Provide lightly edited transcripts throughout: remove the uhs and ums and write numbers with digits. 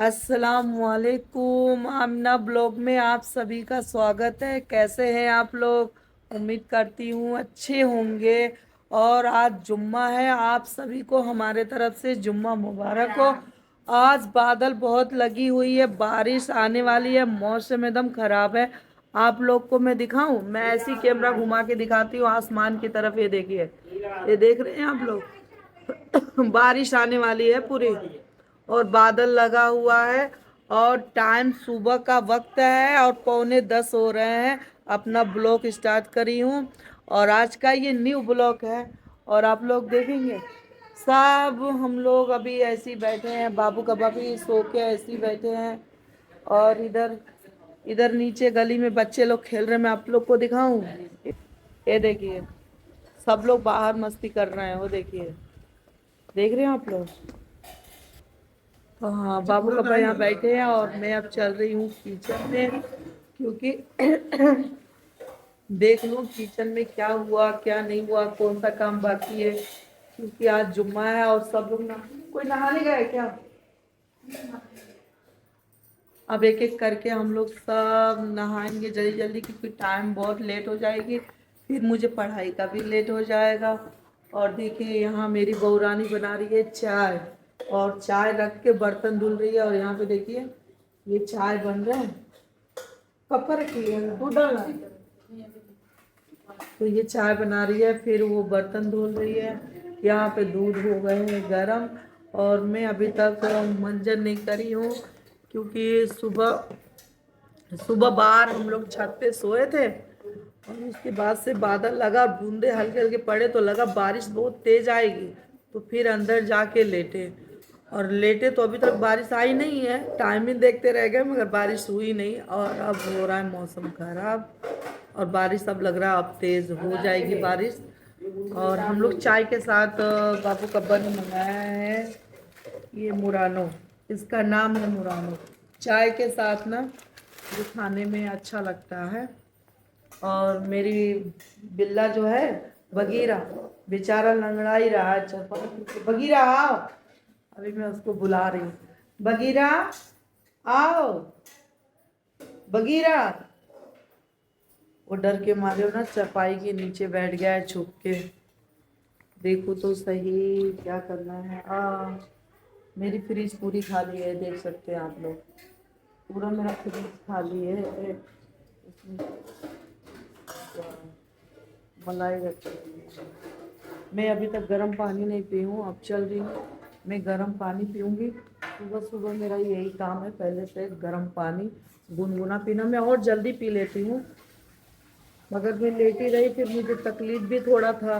अस्सलामुअलैकुम आमना ब्लॉग में आप सभी का स्वागत है। कैसे हैं आप लोग? उम्मीद करती हूँ अच्छे होंगे। और आज जुम्मा है, आप सभी को हमारे तरफ से जुम्मा मुबारक हो। आज बादल बहुत लगी हुई है, बारिश आने वाली है, मौसम एकदम खराब है। आप लोग को मैं दिखाऊं, मैं ऐसी कैमरा घुमा के दिखाती हूँ आसमान की तरफ। ये देखिए, ये देख रहे हैं आप लोग? बारिश आने वाली है पूरी, और बादल लगा हुआ है। और टाइम सुबह का वक्त है और 9:45 हो रहे हैं। अपना ब्लॉग स्टार्ट करी हूँ और आज का ये न्यू ब्लॉग है। और आप लोग देखेंगे सब हम लोग अभी ऐसे ही बैठे हैं, बाबू का भी सो के ऐसे ही बैठे हैं। और इधर इधर नीचे गली में बच्चे लोग खेल रहे हैं, मैं आप लोग को दिखाऊं। ये देखिए, सब लोग बाहर मस्ती कर रहे हैं, वो देखिए, देख रहे हैं आप लोग? तो हाँ, बाबू पापा यहाँ बैठे हैं और मैं अब चल रही हूँ किचन में, क्योंकि देख लूँ किचन में क्या हुआ क्या नहीं हुआ, कौन सा काम बाकी है। क्योंकि आज जुम्मा है और सब लोग ना, कोई नहाने गए क्या? अब एक एक करके हम लोग सब नहाएंगे जल्दी जल्दी, क्योंकि टाइम बहुत लेट हो जाएगी, फिर मुझे पढ़ाई का भी लेट हो जाएगा। और देखिए, यहाँ मेरी बहू रानी बना रही है चाय, और चाय रख के बर्तन धुल रही है। और यहाँ पे देखिए, ये चाय बन रहा है, कप रखी है, दूध डालना है। तो ये चाय बना रही है, फिर वो बर्तन धुल रही है। यहाँ पे दूध हो गए हैं गरम, और मैं अभी तक मंजन नहीं करी हूँ, क्योंकि सुबह सुबह बाहर हम लोग छत पे सोए थे, और उसके बाद से बादल लगा, बूंदे हल्के हल्के पड़े तो लगा बारिश बहुत तेज आएगी। तो फिर अंदर जाके लेटे, और लेटे तो अभी तक बारिश आई नहीं है, टाइमिंग देखते रह गए मगर बारिश हुई नहीं। और अब हो रहा है मौसम खराब, और बारिश अब लग रहा है अब तेज हो जाएगी बारिश। और हम लोग चाय के साथ बाबू कब्बा ने मंगाया है ये मुरानो, इसका नाम है मुरानो। चाय के साथ ना ये खाने में अच्छा लगता है। और मेरी बिल्ला जो है बगीरा, बेचारा लंगड़ा ही रहा है चपा। बगीरा आओ, अभी मैं उसको बुला रही हूँ। बगीरा आओ, बगीरा। वो डर के मारे हो ना चपाई के नीचे बैठ गया है छुप के। देखो तो सही क्या करना है। मेरी फ्रिज पूरी खाली है, देख सकते हैं आप लोग, पूरा मेरा फ्रिज खाली है। इसमें मलाई रखी है। मैं अभी तक गर्म पानी नहीं पी हूँ, अब चल रही हूँ, मैं गर्म पानी पीऊँगी। सुबह सुबह मेरा यही काम है, पहले से गर्म पानी गुनगुना पीना। मैं और जल्दी पी लेती हूँ, मगर मैं लेटी रही, फिर मुझे तकलीफ भी थोड़ा था,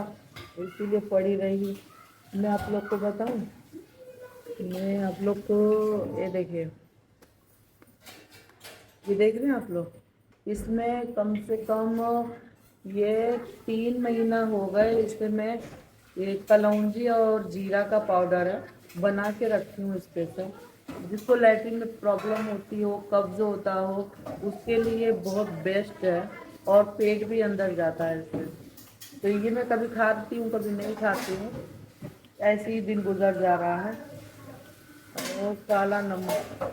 इसीलिए पड़ी रही। मैं आप लोग को बताऊँ, मैं आप लोग को, ये देखिए, ये देख रहे हैं आप लोग, इसमें कम से कम ये 3 महीना हो गए इसमें मैं ये कलौंजी और जीरा का पाउडर है बना के रखती हूँ स्पेशल। जिसको लैट्रिन में प्रॉब्लम होती हो, कब्ज होता हो, उसके लिए बहुत बेस्ट है, और पेट भी अंदर जाता है इससे। तो ये मैं कभी खाती हूँ कभी नहीं खाती हूँ, ऐसे ही दिन गुजर जा रहा है। और काला नमक,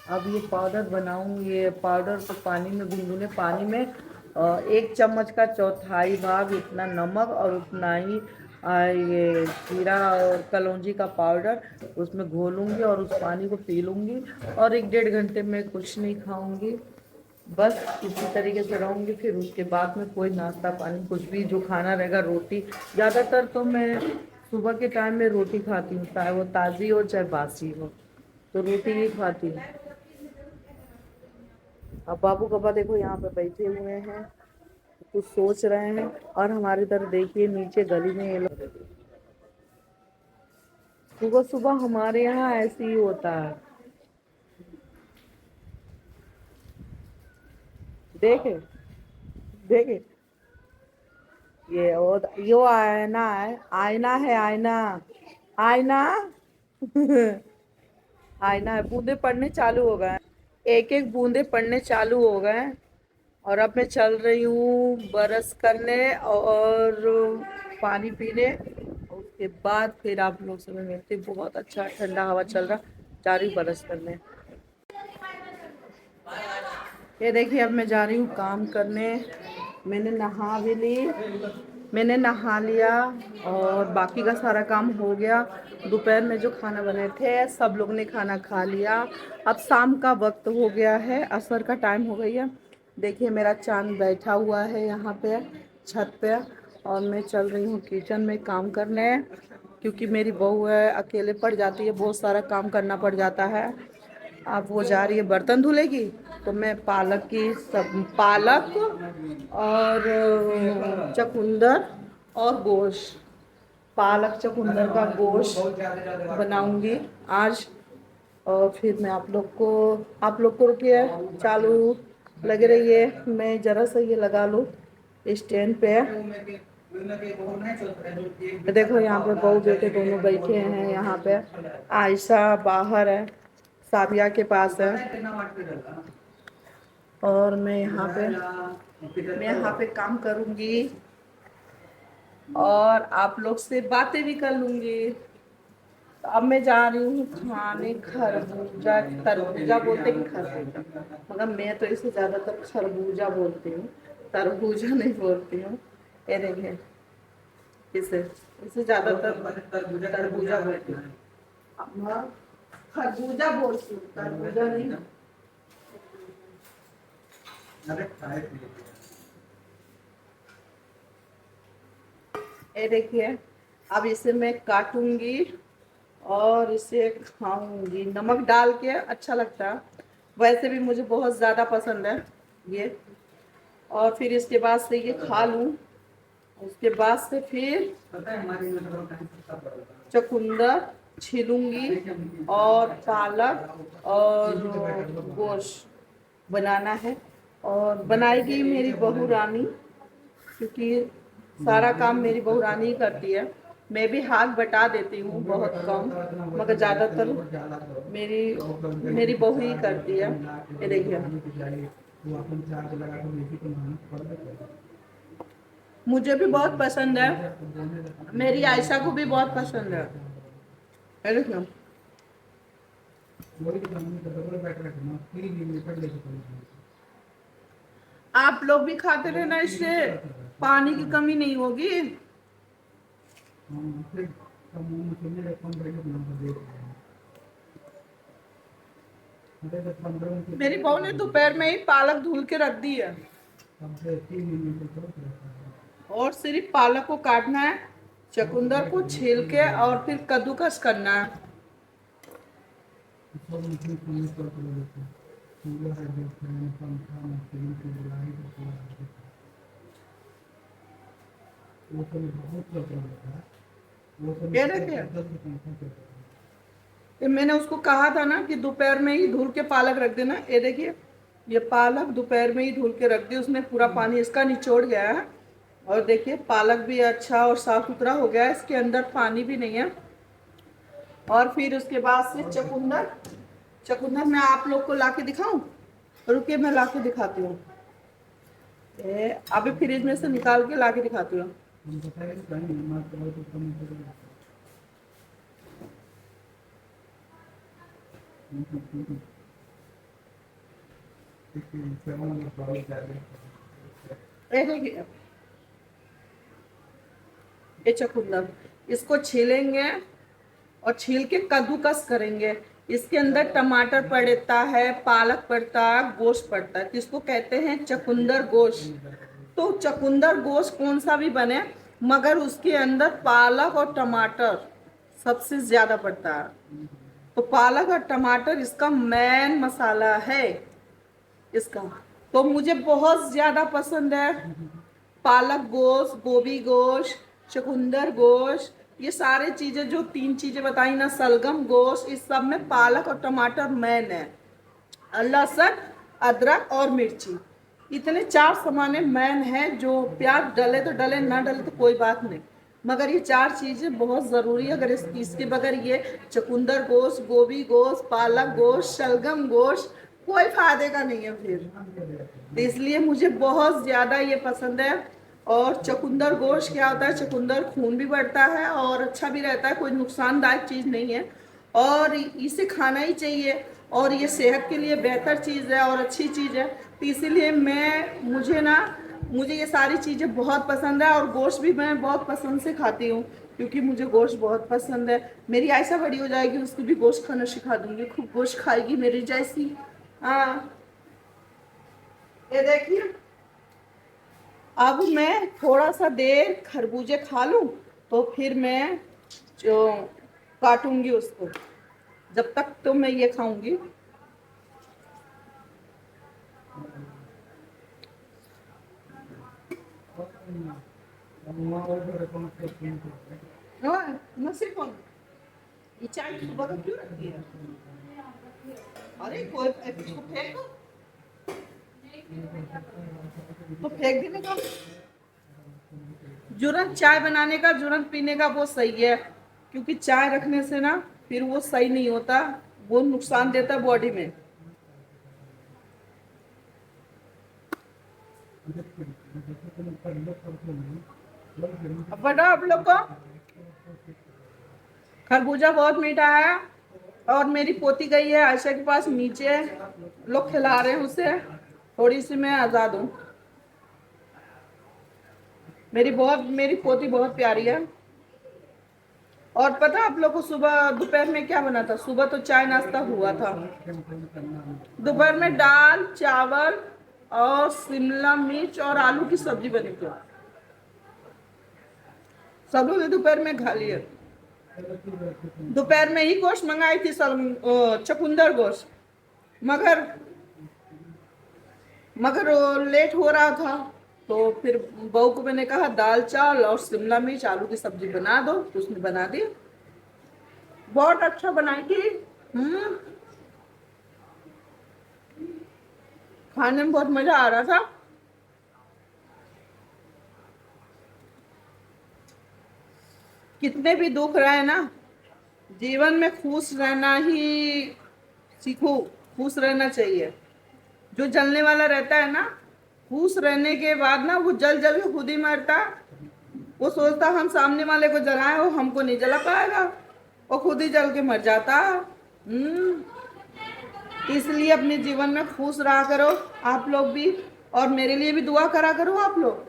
अब ये पाउडर बनाऊँ, ये पाउडर को पानी में, गुनगुने पानी में 1 चम्मच का चौथाई भाग इतना नमक, और उतना ही ये जीरा और कलौंजी का पाउडर उसमें घोलूँगी और उस पानी को पी लूँगी। और 1 डेढ़ घंटे में कुछ नहीं खाऊँगी, बस इसी तरीके से रहूँगी। फिर उसके बाद में कोई नाश्ता पानी कुछ भी जो खाना रहेगा, रोटी ज़्यादातर तो मैं सुबह के टाइम में रोटी खाती हूँ, चाहे वो ताज़ी हो चाहे बासी हो, तो रोटी ही खाती हूँ। अब बाबू पापा देखो यहाँ पे बैठे हुए हैं, कुछ सोच रहे हैं। और हमारी तरफ देखिए, नीचे गली में ये लोग, सुबह सुबह हमारे यहाँ ऐसे ही होता है। देखे, देखे, यो आईना है, आईना है, आईना, आईना। आईना है। बूंदे पड़ने चालू हो गए, एक एक बूंदे पड़ने चालू हो गए। और अब मैं चल रही हूँ बरस करने और पानी पीने, उसके बाद फिर आप लोग से मैं मिलती। बहुत अच्छा ठंडा हवा चल रहा, जा रही हूँ ब्रश करने। ये देखिए अब मैं जा रही हूँ काम करने। मैंने नहा भी ली, मैंने नहा लिया और बाकी का सारा काम हो गया। दोपहर में जो खाना बनाए थे सब लोग ने खाना खा लिया। अब शाम का वक्त हो गया है, असर का टाइम हो गई है। देखिए मेरा चांद बैठा हुआ है यहाँ पे छत पे और मैं चल रही हूँ किचन में काम करने, क्योंकि मेरी बहू है, अकेले पड़ जाती है, बहुत सारा काम करना पड़ जाता है। अब वो जा रही है बर्तन धुलेगी तो मैं पालक की सब पालक और चुकंदर और गोश्त, पालक चुकंदर का गोश्त बनाऊंगी आज। और फिर मैं आप लोग को रुकिए, चालू लगे रहिए, मैं जरा सा ये लगा लूँ स्टैंड पे। देखो यहाँ पे बहू बेटे दोनों बैठे हैं यहाँ पे। आयशा बाहर है, साबिया के पास है और मैं यहाँ पे काम करूँगी और आप लोग से बातें भी कर लूँगी। तो अब मैं जा रही हूँ खाने खरबूजा, तरबूजा बोलते हैं खरबूजा, मगर मैं तो इसे ज़्यादातर खरबूजा बोलती हूँ, तरबूजा नहीं बोलती हूँ। ये देखिए इसे इसे ज़्यादातर तरबूजा बोलती हूँ, खरबूजा बोलती हूँ, तरबूजा नहीं। ये देखिए अब इसे मैं काटूंगी और इसे खाऊंगी, नमक डाल के अच्छा लगता है, वैसे भी मुझे बहुत ज़्यादा पसंद है ये। और फिर इसके बाद से ये खा लूँ, उसके बाद से फिर चुकंदर छीलूंगी और पालक और गोश्त बनाना है और बनाएगी मेरी बहू रानी, क्योंकि सारा काम मेरी बहू रानी ही करती है। मैं भी हाथ बटा देती हूँ बहुत कम, मगर ज़्यादातर मेरी बहू ही करती है। ये देखिए मुझे भी बहुत पसंद है, मेरी आयशा को भी बहुत पसंद है। ये देखिए आप लोग भी खाते रहना, इससे पानी की कमी नहीं होगी। मेरी बहू ने दोपहर में ही पालक धुल के रख दी है और सिर्फ पालक को काटना है, चुकंदर को छील के और फिर कद्दूकस करना है। ये देखिए ये मैंने उसको कहा था ना कि दोपहर में ही धुल के पालक रख देना। ये देखिए ये पालक दोपहर में ही धुल के रख दी, उसने पूरा पानी इसका निचोड़ गया है और देखिए पालक भी अच्छा और साफ सुथरा हो गया है, इसके अंदर पानी भी नहीं है। और फिर उसके बाद से चुकंदर मैं आप लोग को लाके दिखाऊं, रुकिए मैं लाके दिखाती हूँ, अभी फ्रिज में से निकाल के लाके दिखाती हूँ। ये चुकंदर इसको छीलेंगे और छील के कद्दूकस करेंगे। इसके अंदर टमाटर पड़ता है, पालक पड़ता है, गोश्त पड़ता है, जिसको कहते हैं चुकंदर गोश्त। तो चुकंदर गोश्त कौन सा भी बने, मगर उसके अंदर पालक और टमाटर सबसे ज्यादा पड़ता है। तो पालक और टमाटर इसका मेन मसाला है इसका। तो मुझे बहुत ज्यादा पसंद है पालक गोश्त, गोभी गोश्त, चुकंदर गोश्त, ये सारे चीजें जो तीन चीजें बताई ना, सलगम गोश्त, इस सब में पालक और टमाटर मेन है। लहसुन, अदरक और मिर्ची, इतने चार सामाने मेन है। जो प्याज डले तो डले, ना डले तो कोई बात नहीं, मगर ये चार चीजें बहुत जरूरी है। अगर इसके बगैर ये चुकंदर गोश्त, गोभी गोश्त, पालक गोश्त, शलगम गोश्त कोई फायदे का नहीं है फिर। तो इसलिए मुझे बहुत ज्यादा ये पसंद है। और चुकंदर गोश्त क्या होता है, चुकंदर खून भी बढ़ता है और अच्छा भी रहता है, कोई नुकसानदायक चीज नहीं है। और इसे खाना ही चाहिए, और ये सेहत के लिए बेहतर चीज़ है और अच्छी चीज़ है। तो इसीलिए मुझे ये सारी चीज़ें बहुत पसंद है, और गोश्त भी मैं बहुत पसंद से खाती हूँ, क्योंकि मुझे गोश्त बहुत पसंद है। मेरी ऐसा बड़ी हो जाएगी, उसको भी गोश्त खाना सिखा दूंगी, खूब गोश्त खाएगी मेरी जैसी। हाँ, ये देखिए, अब मैं थोड़ा सा देर खरबूजे खा लूँ, तो फिर मैं जो काटूंगी उसको। जब तक तो मैं ये खाऊंगी। हाँ, नसीब कौन, ये चाय सुबह का क्यों रखती है? अरे कोई इसको फेंक दो, तो फेंक देने का। जुरन चाय बनाने का, जुरन पीने का वो सही है, क्योंकि चाय रखने से ना फिर वो सही नहीं होता, वो नुकसान देता है बॉडी में। अब बताओ आप लोग को, खरबूजा बहुत मीठा है, और मेरी पोती गई है आयशा के पास नीचे, लोग खिला रहे हैं उसे, थोड़ी सी मैं आजाद हूँ। मेरी पोती बहुत प्यारी है। और पता है आप लोग को सुबह दोपहर में क्या बना था? सुबह तो चाय नाश्ता हुआ था, दोपहर में दाल चावल और शिमला मिर्च और आलू की सब्जी बनी थी। सब लोग दोपहर में खा लिए। दोपहर में ही गोश्त मंगाई थी सब, चकुंदर गोश्त, मगर मगर लेट हो रहा था, तो फिर बहू को मैंने कहा दाल चावल और शिमला मिर्च आलू की सब्जी बना दो, तो उसने बना दी। बहुत अच्छा बनाई थी। हम्म, खाने में बहुत मजा आ रहा था। कितने भी दुख रहे ना, जीवन में खुश रहना ही सीखो, खुश रहना चाहिए। जो जलने वाला रहता है ना, खुश रहने के बाद ना वो जल जल के खुद ही मरता। वो सोचता हम सामने वाले को जलाएं, वो हमको नहीं जला पाएगा, वो खुद ही जल के मर जाता। इसलिए अपने जीवन में खुश रहा करो आप लोग भी, और मेरे लिए भी दुआ करा करो आप लोग।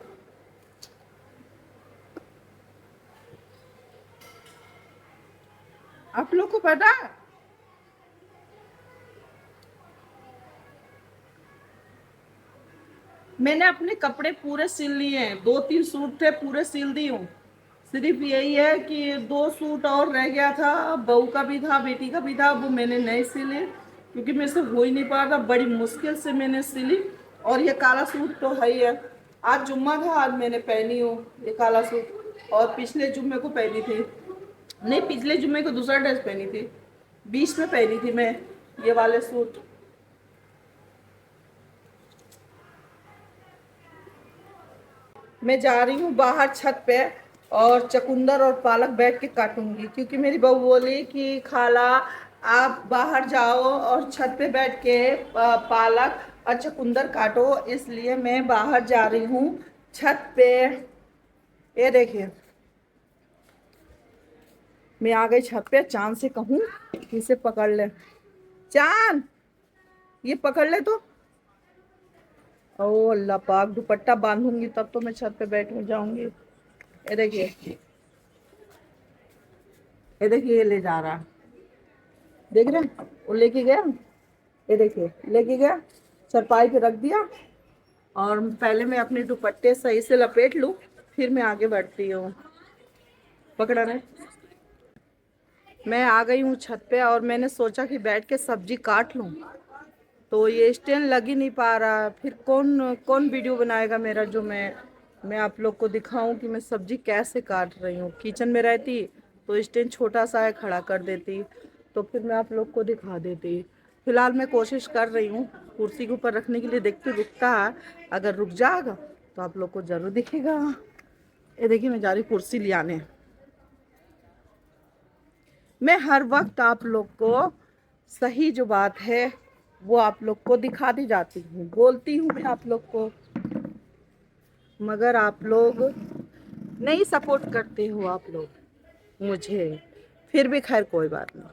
आप लोग को पता है, मैंने अपने कपड़े पूरे सिल लिए हैं, 2-3 सूट थे पूरे सिल दी हूँ। सिर्फ यही है कि 2 सूट और रह गया था, बहू का भी था बेटी का भी था, वो मैंने नहीं सिले, क्योंकि मेरे से हो ही नहीं पा रहा था, बड़ी मुश्किल से मैंने सिली। और ये काला सूट तो है ही है, आज जुम्मा था, आज मैंने पहनी हूँ ये काला सूट, और पिछले जुम्मे को पहनी थी, नहीं पिछले जुम्मे को दूसरा ड्रेस पहनी थी, बीच में पहनी थी मैं ये वाले सूट। मैं जा रही हूँ बाहर छत पे, और चकुंदर और पालक बैठ के काटूंगी, क्योंकि मेरी बहू बोली कि खाला आप बाहर जाओ और छत पे बैठ के पालक और चकुंदर काटो, इसलिए मैं बाहर जा रही हूँ छत पे। ये देखिए, मैं आ गई छत पे। चांद से कहूँ कि इसे पकड़ ले, चांद ये पकड़ ले तो। ओ अल्लाह पाक, दुपट्टा बांधूंगी तब तो मैं छत पे बैठ जाऊंगी। ये देखिए, ये देखिए, ये ले जा रहा है, देख रहे हैं, वो लेके गया, ये देखिए लेके गया, चरपाई पे रख दिया। और पहले मैं अपने दुपट्टे सही से लपेट लूं, फिर मैं आगे बढ़ती हूँ। पकड़ा रहे, मैं आ गई हूँ छत पे, और मैंने सोचा कि बैठ के सब्जी काट लूं, तो ये स्टैंड लग ही नहीं पा रहा। फिर कौन कौन वीडियो बनाएगा मेरा, जो मैं आप लोग को दिखाऊं कि मैं सब्जी कैसे काट रही हूँ। किचन में रहती तो स्टैंड छोटा सा है, खड़ा कर देती, तो फिर मैं आप लोग को दिखा देती। फिलहाल मैं कोशिश कर रही हूँ कुर्सी के ऊपर रखने के लिए, देखती रुकता है, अगर रुक जाएगा तो आप लोग को जरूर दिखेगा। ये देखिए, मैं जा रही कुर्सी ले आने। मैं हर वक्त आप लोग को सही जो बात है वो आप लोग को दिखाती जाती हूँ, बोलती हूँ मैं आप लोग को, मगर आप लोग नहीं सपोर्ट करते हो आप लोग मुझे। फिर भी खैर कोई बात नहीं,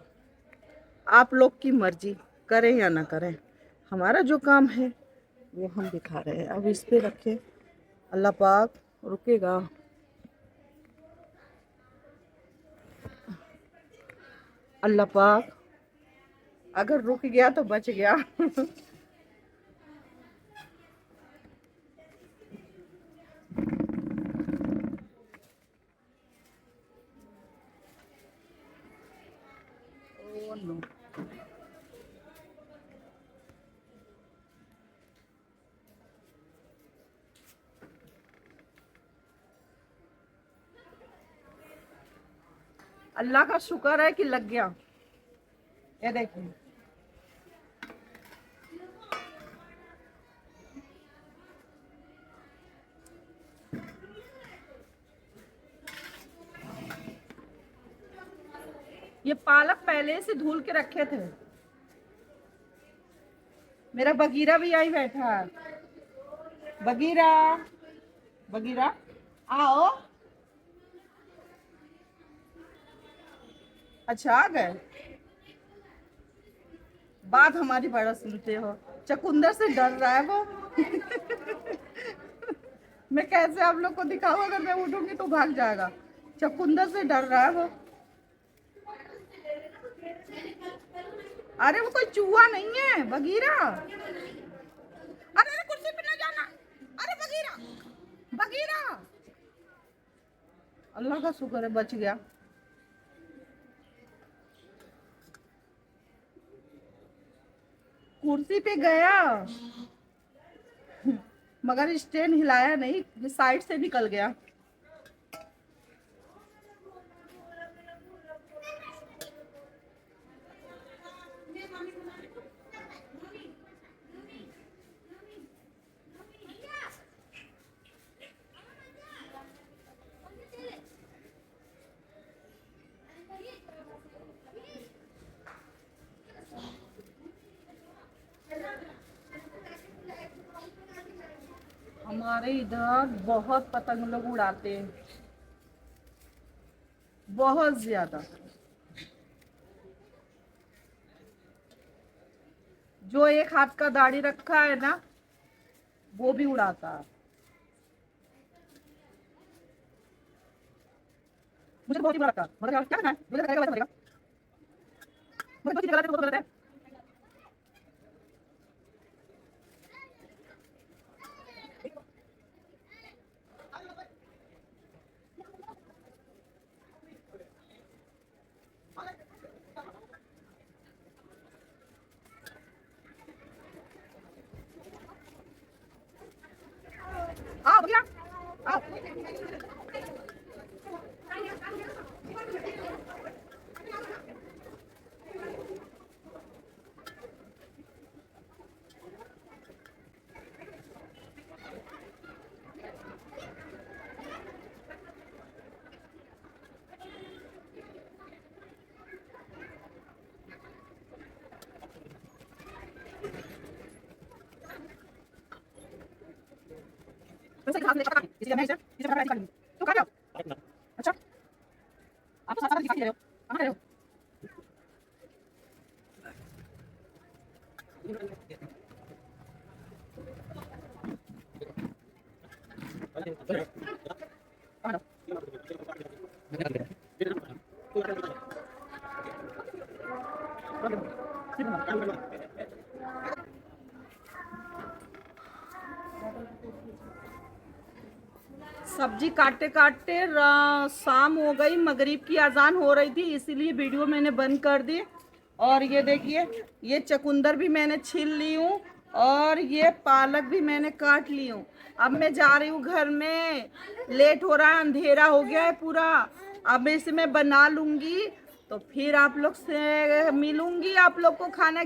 आप लोग की मर्जी, करें या ना करें, हमारा जो काम है वो हम दिखा रहे हैं। अब इस पे रखें, अल्लाह पाक रुकेगा। अल्लाह पाक अगर रुक गया तो बच गया। Oh no. अल्लाह का शुक्र है कि लग गया। ये देखिए, ये पालक पहले से धुल के रखे थे। मेरा बगीरा भी आई बैठा है। बगीरा, बगीरा आओ। अच्छा आ गए, बात हमारी बड़ा सुनते हो। चकुंदर से डर रहा है वो। मैं कैसे आप लोग को दिखाऊं, अगर मैं उठूंगी तो भाग जाएगा। चकुंदर से डर रहा है वो। अरे वो कोई चूहा नहीं है बगीरा। अरे अरे कुर्सी पे ना जाना। अरे बगीरा, बगीरा। अल्लाह का शुक्र है बच गया। कुर्सी पे गया मगर स्टैंड हिलाया नहीं, साइड से निकल गया। हमारे इधर बहुत पतंग लोग उड़ाते हैं, बहुत ज्यादा। जो एक हाथ का दाढ़ी रखा है ना वो भी उड़ाता है। मुझे तो बहुत ही बुरा लगता है। मतलब क्या करना है, मुझे लगता है वैसा लगेगा। मुझे बहुत ही गलत है, बहुत गलत है। आओ भैया, आओ। वैसे हाथ में पकड़ के इसी मैं इसे पकड़ के तो काट लो। अच्छा, आप तो साथ साथ दिखा रहे हो, कहां रहे हो? सब्जी काटते काटते शाम हो गई, मगरिब की अजान हो रही थी, इसीलिए वीडियो मैंने बंद कर दी। और ये देखिए, ये चकुंदर भी मैंने छील ली हूँ और ये पालक भी मैंने काट ली हूँ। अब मैं जा रही हूँ घर में, लेट हो रहा है, अंधेरा हो गया है पूरा। अब इसे मैं बना लूँगी तो फिर आप लोग से मिलूँगी, आप लोग को खाना